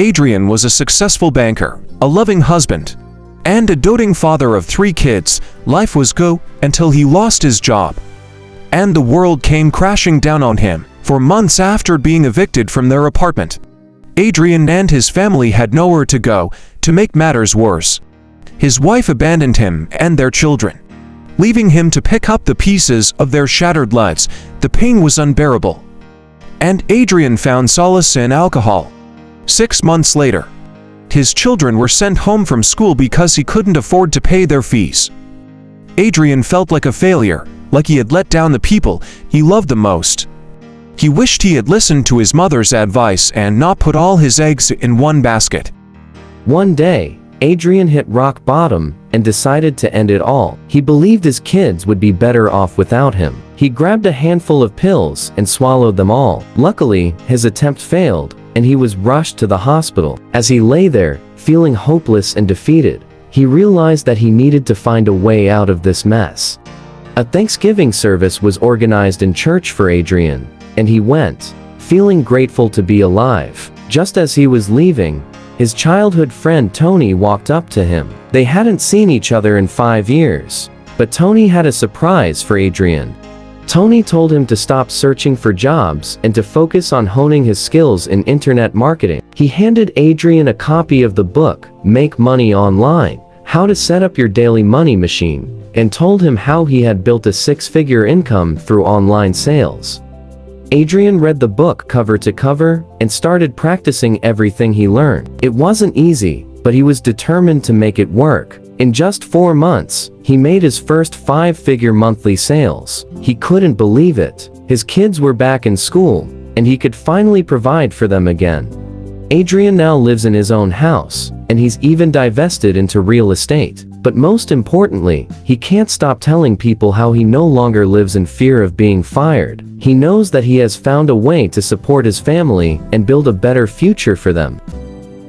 Adrian was a successful banker, a loving husband, and a doting father of 3 kids. Life was good until he lost his job, and the world came crashing down on him. For months after being evicted from their apartment, Adrian and his family had nowhere to go. To make matters worse, his wife abandoned him and their children, leaving him to pick up the pieces of their shattered lives. The pain was unbearable, and Adrian found solace in alcohol. 6 months later, his children were sent home from school because he couldn't afford to pay their fees. Adrian felt like a failure, like he had let down the people he loved the most. He wished he had listened to his mother's advice and not put all his eggs in one basket. One day, Adrian hit rock bottom and decided to end it all. He believed his kids would be better off without him. He grabbed a handful of pills and swallowed them all. Luckily, his attempt failed, and he was rushed to the hospital. As he lay there, feeling hopeless and defeated, he realized that he needed to find a way out of this mess. A Thanksgiving service was organized in church for Adrian, and he went, feeling grateful to be alive. Just as he was leaving, his childhood friend Tony walked up to him. They hadn't seen each other in 5 years, but Tony had a surprise for Adrian. Tony told him to stop searching for jobs and to focus on honing his skills in internet marketing. He handed Adrian a copy of the book, Make Money Online: How to Set Up Your Daily Money Machine, and told him how he had built a 6-figure income through online sales. Adrian read the book cover to cover and started practicing everything he learned. It wasn't easy, but he was determined to make it work. In just 4 months, he made his first 5-figure monthly sales. He couldn't believe it. His kids were back in school, and he could finally provide for them again. Adrian now lives in his own house, and he's even divested into real estate. But most importantly, he can't stop telling people how he no longer lives in fear of being fired. He knows that he has found a way to support his family and build a better future for them.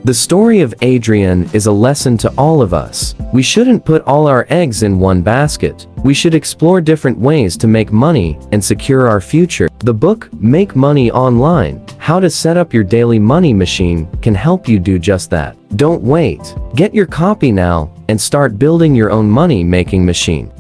The story of Adrian is a lesson to all of us. We shouldn't put all our eggs in one basket. We should explore different ways to make money and secure our future. The book, Make Money Online: How to Set Up Your Daily Money Machine, can help you do just that. Don't wait. Get your copy now and start building your own money-making machine.